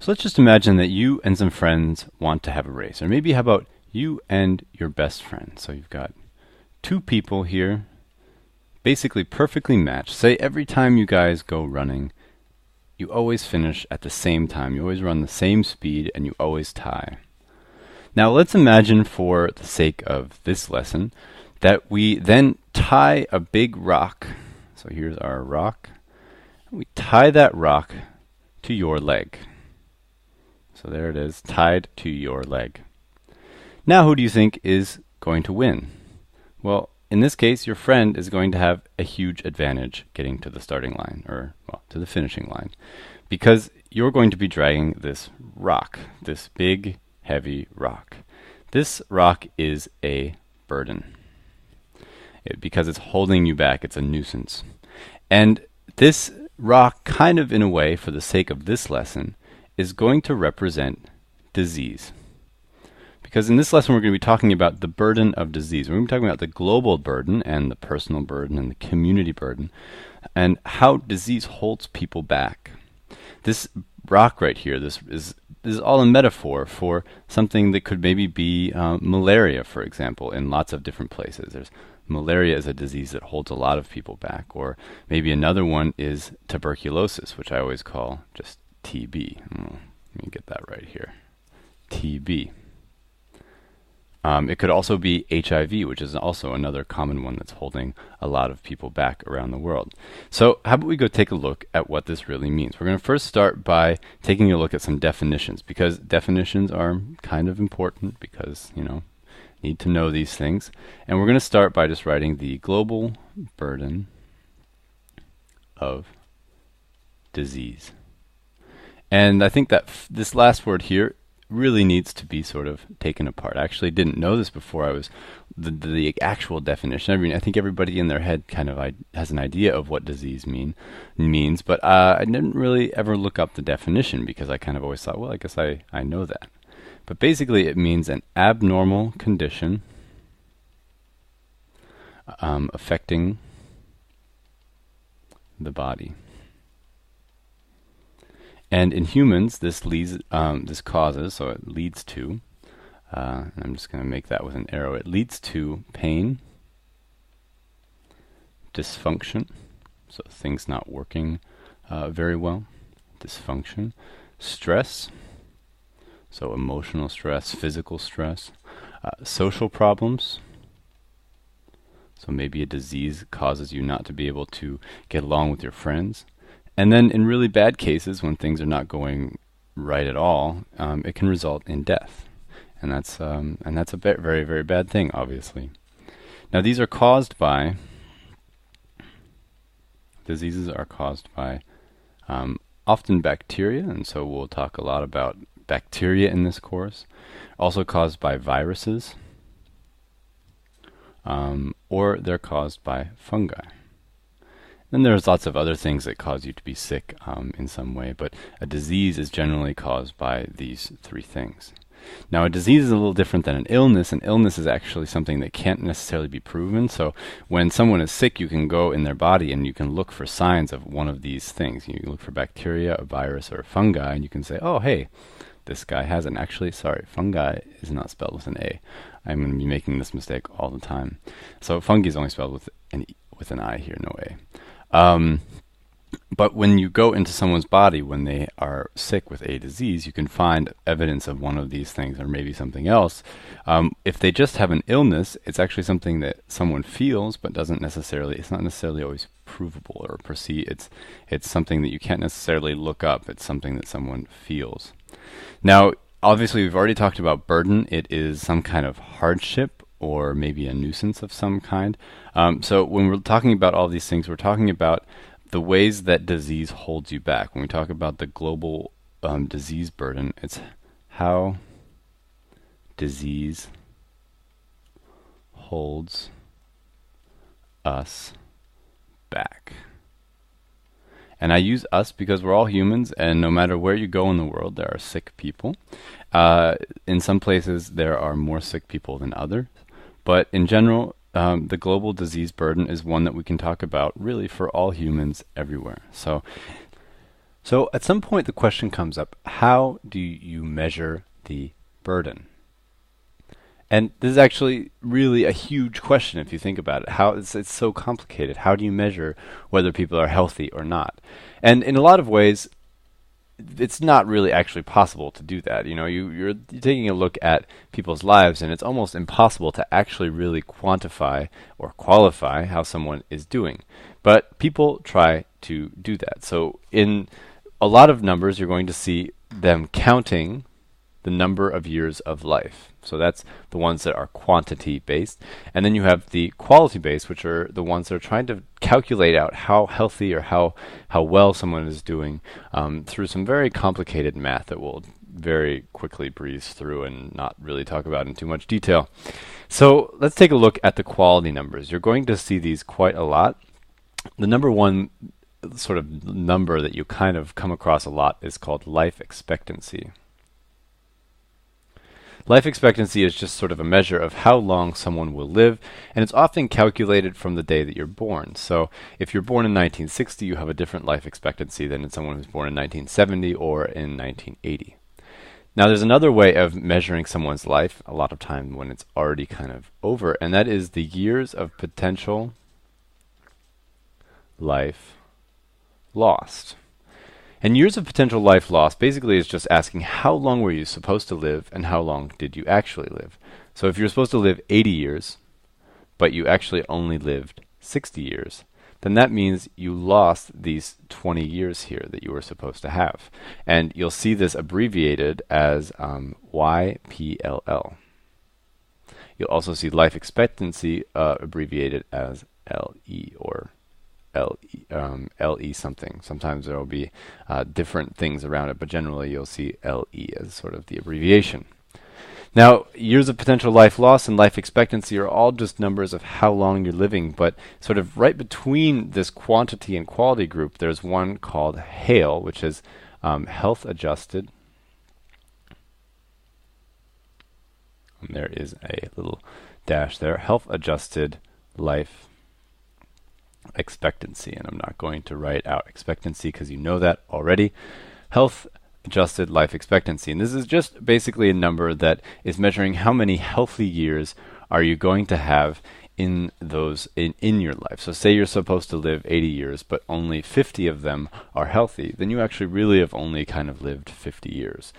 So let's just imagine that you and some friends want to have a race. Or maybe how about you and your best friend? So you've got two people here, basically perfectly matched. Say every time you guys go running, you always finish at the same time. You always run the same speed and you always tie. Now let's imagine, for the sake of this lesson, that we then tie a big rock. So here's our rock. We tie that rock to your leg. So there it is, tied to your leg. Now who do you think is going to win? Well, in this case, your friend is going to have a huge advantage getting to the starting line, or well, to the finishing line, because you're going to be dragging this rock, this big, heavy rock. This rock is a burden. Because it's holding you back, it's a nuisance. And this rock, kind of in a way, for the sake of this lesson, is going to represent disease. Because in this lesson we're going to be talking about the burden of disease. We're going to be talking about the global burden and the personal burden and the community burden, and how disease holds people back. This rock right here, this is all a metaphor for something that could maybe be malaria, for example, in lots of different places. There's malaria is a disease that holds a lot of people back. Or maybe another one is tuberculosis, which I always call just TB. Let me get that right here. TB. It could also be HIV, which is also another common one that's holding a lot of people back around the world. So how about we go take a look at what this really means? We're going to first start by taking a look at some definitions, because definitions are kind of important, because, you know, need to know these things. And we're going to start by just writing the global burden of disease. And I think that this last word here really needs to be sort of taken apart. I actually didn't know this before I was the actual definition. I mean, I think everybody in their head kind of has an idea of what disease means, but I didn't really ever look up the definition, because I kind of always thought, well, I guess I know that. But basically it means an abnormal condition affecting the body. And in humans, this causes, so it leads to, and I'm just going to make that with an arrow, it leads to pain, dysfunction, so things not working very well, dysfunction, stress, so emotional stress, physical stress, social problems, so maybe a disease causes you not to be able to get along with your friends. And then in really bad cases, when things are not going right at all, it can result in death. And that's a very, very bad thing, obviously. Now these are caused by, diseases are caused by often bacteria, and so we'll talk a lot about bacteria in this course. Also caused by viruses, or they're caused by fungi. Then there's lots of other things that cause you to be sick in some way, but a disease is generally caused by these three things. Now a disease is a little different than an illness. An illness is actually something that can't necessarily be proven. So when someone is sick, you can go in their body and you can look for signs of one of these things. You can look for bacteria, a virus, or a fungi, and you can say, oh, hey, this guy has an, actually, sorry, fungi is not spelled with an A. I'm going to be making this mistake all the time. So fungi is only spelled with an I here, no A. But when you go into someone's body when they are sick with a disease, you can find evidence of one of these things, or maybe something else. If they just have an illness, it's actually something that someone feels, but it's not necessarily always provable or perceived. It's something that you can't necessarily look up. It's something that someone feels. Now, obviously, we've already talked about burden. It is some kind of hardship, or maybe a nuisance of some kind. So when we're talking about all these things, we're talking about the ways that disease holds you back. When we talk about the global disease burden, it's how disease holds us back. And I use us because we're all humans, and no matter where you go in the world, there are sick people. In some places, there are more sick people than others. But in general, the global disease burden is one that we can talk about really for all humans everywhere. So So at some point the question comes up, how do you measure the burden? And this is actually really a huge question if you think about it. How it's so complicated. How do you measure whether people are healthy or not? And in a lot of ways, it's not really actually possible to do that. You know, you're taking a look at people's lives, and it's almost impossible to actually really quantify or qualify how someone is doing. But people try to do that. So in a lot of numbers, you're going to see them counting the number of years of life. So that's the ones that are quantity based. And then you have the quality based, which are the ones that are trying to calculate out how healthy or how well someone is doing through some very complicated math that we'll very quickly breeze through and not really talk about in too much detail. So let's take a look at the quality numbers. You're going to see these quite a lot. The number one sort of number that you kind of come across a lot is called life expectancy. Life expectancy is just sort of a measure of how long someone will live, and it's often calculated from the day that you're born. So if you're born in 1960, you have a different life expectancy than someone who's born in 1970 or in 1980. Now there's another way of measuring someone's life, a lot of time when it's already kind of over, and that is the years of potential life lost. And years of potential life lost basically is just asking how long were you supposed to live and how long did you actually live. So if you're supposed to live 80 years, but you actually only lived 60 years, then that means you lost these 20 years here that you were supposed to have. And you'll see this abbreviated as YPLL. You'll also see life expectancy abbreviated as LE or LE something. Sometimes there will be different things around it, but generally you'll see LE as sort of the abbreviation. Now, years of potential life loss and life expectancy are all just numbers of how long you're living, but sort of right between this quantity and quality group, there's one called HALE, which is health adjusted. And there is a little dash there, health adjusted life expectancy, and I'm not going to write out expectancy because you know that already. Health adjusted life expectancy, and this is just basically a number that is measuring how many healthy years are you going to have in those in your life. So say you're supposed to live 80 years, but only 50 of them are healthy, then you actually really have only kind of lived 50 years.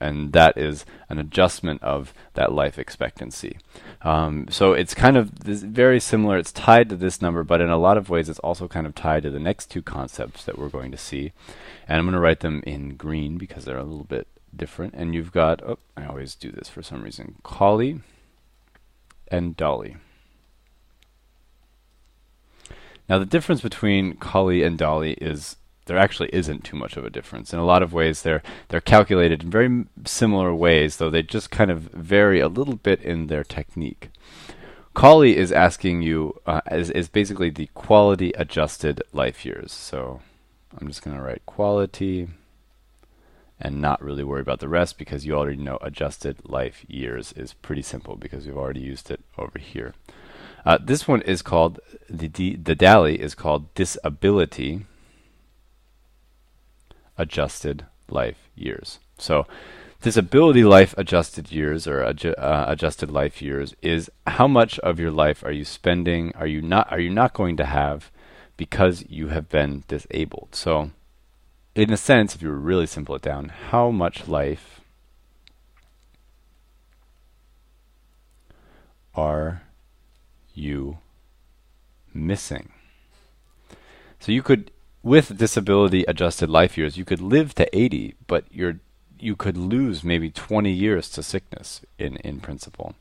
And that is an adjustment of that life expectancy. So it's kind of very similar. It's tied to this number, but in a lot of ways it's also kind of tied to the next two concepts that we're going to see. And I'm going to write them in green because they're a little bit different. And you've got, I always do this for some reason, Collie and Dolly. Now the difference between Collie and Dolly is there actually isn't too much of a difference. In a lot of ways they're calculated in very similar ways, though they just kind of vary a little bit in their technique. Collie is asking you, is basically the quality adjusted life years. So I'm just going to write quality and not really worry about the rest because you already know adjusted life years is pretty simple because we've already used it over here. This one is called, the DALY is called disability adjusted life years. So disability life adjusted years or adjusted life years is how much of your life are you spending, are you not going to have because you have been disabled. So in a sense, if you really simple it down, how much life are you missing? So you could, with disability adjusted life years, you could live to 80, but you could lose maybe 20 years to sickness in principle.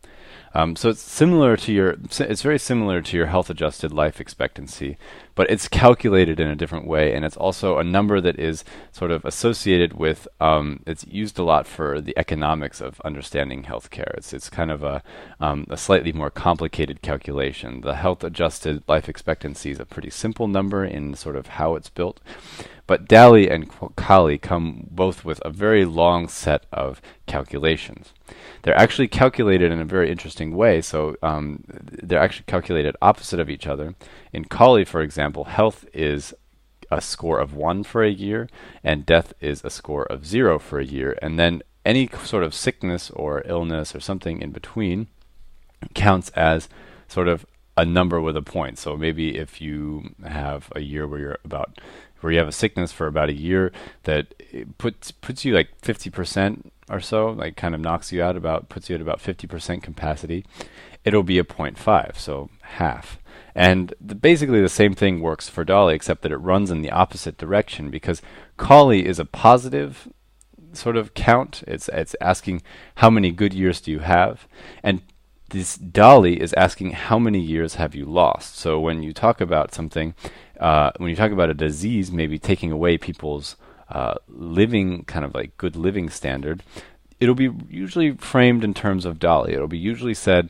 So it's very similar to your health adjusted life expectancy, but it's calculated in a different way, and it's also a number that is sort of associated with, it's used a lot for the economics of understanding healthcare. It's kind of a slightly more complicated calculation. The health adjusted life expectancy is a pretty simple number in sort of how it's built. But DALY and Collie come both with a very long set of calculations. They're actually calculated in a very interesting way. So they're actually calculated opposite of each other. In Collie, for example, health is a score of 1 for a year, and death is a score of 0 for a year. And then any sort of sickness or illness or something in between counts as sort of a number with a point. So maybe if you have a year where you have a sickness for about a year that it puts you like 50% or so, like kind of knocks you out puts you at about 50% capacity, it'll be a 0.5, so half. And basically the same thing works for DALI, except that it runs in the opposite direction, because CALI is a positive sort of count. It's asking how many good years do you have, and this DALI is asking how many years have you lost. So when you talk about something, when you talk about a disease, maybe taking away people's living, kind of like good living standard, it'll be usually framed in terms of DALI. It'll be usually said,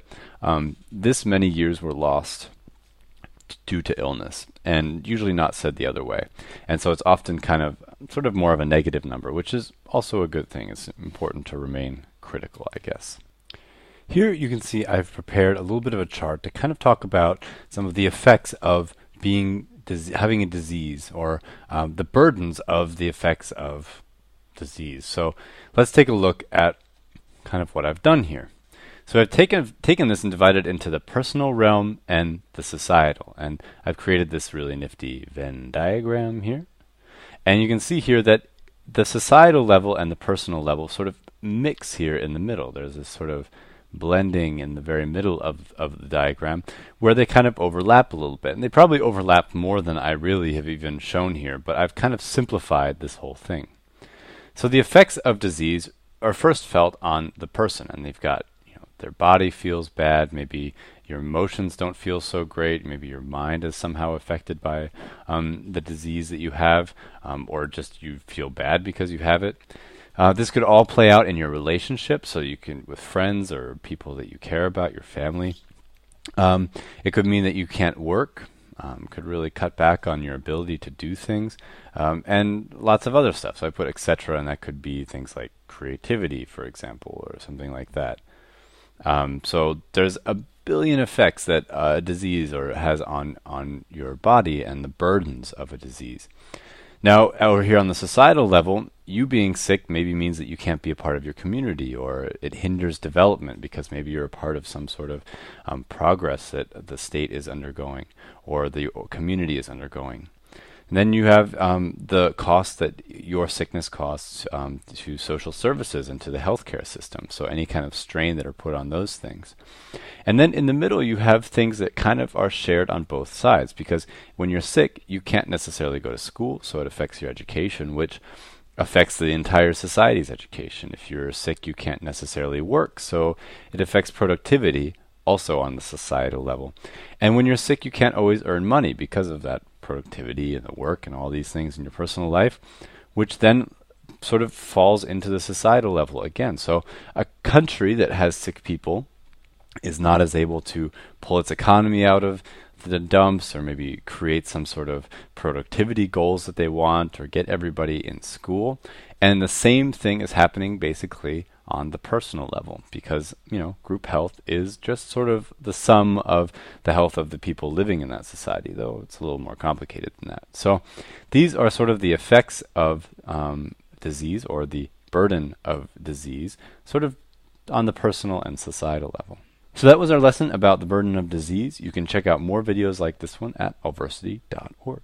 this many years were lost due to illness, and usually not said the other way. And so it's often kind of sort of more of a negative number, which is also a good thing. It's important to remain critical, I guess. Here you can see I've prepared a little bit of a chart to kind of talk about some of the effects of having a disease, or the burdens of the effects of disease. So let's take a look at kind of what I've done here. So I've taken this and divided it into the personal realm and the societal, and I've created this really nifty Venn diagram here. And you can see here that the societal level and the personal level sort of mix here in the middle. There's this sort of blending in the very middle of the diagram where they kind of overlap a little bit. And they probably overlap more than I really have even shown here, but I've kind of simplified this whole thing. So the effects of disease are first felt on the person, and they've got, their body feels bad, maybe your emotions don't feel so great, maybe your mind is somehow affected by the disease that you have, or just you feel bad because you have it. This could all play out in your relationship, so you can, with friends or people that you care about, your family. It could mean that you can't work, could really cut back on your ability to do things, and lots of other stuff. So I put etc., and that could be things like creativity, for example, or something like that. So there's a billion effects that a disease has on your body and the burdens of a disease. Now, over here on the societal level, you being sick maybe means that you can't be a part of your community, or it hinders development because maybe you're a part of some sort of progress that the state is undergoing or the community is undergoing. And then you have the cost that your sickness costs to social services and to the healthcare system. So any kind of strain that are put on those things. And then in the middle, you have things that kind of are shared on both sides, because when you're sick, you can't necessarily go to school, so it affects your education, which affects the entire society's education. If you're sick, you can't necessarily work, so it affects productivity also on the societal level. And when you're sick, you can't always earn money because of that productivity and the work and all these things in your personal life, which then sort of falls into the societal level again. So a country that has sick people is not as able to pull its economy out of the dumps, or maybe create some sort of productivity goals that they want, or get everybody in school. And the same thing is happening basically on the personal level, because group health is just sort of the sum of the health of the people living in that society, though it's a little more complicated than that. So these are sort of the effects of disease, or the burden of disease, sort of on the personal and societal level. So that was our lesson about the burden of disease. You can check out more videos like this one at allversity.org.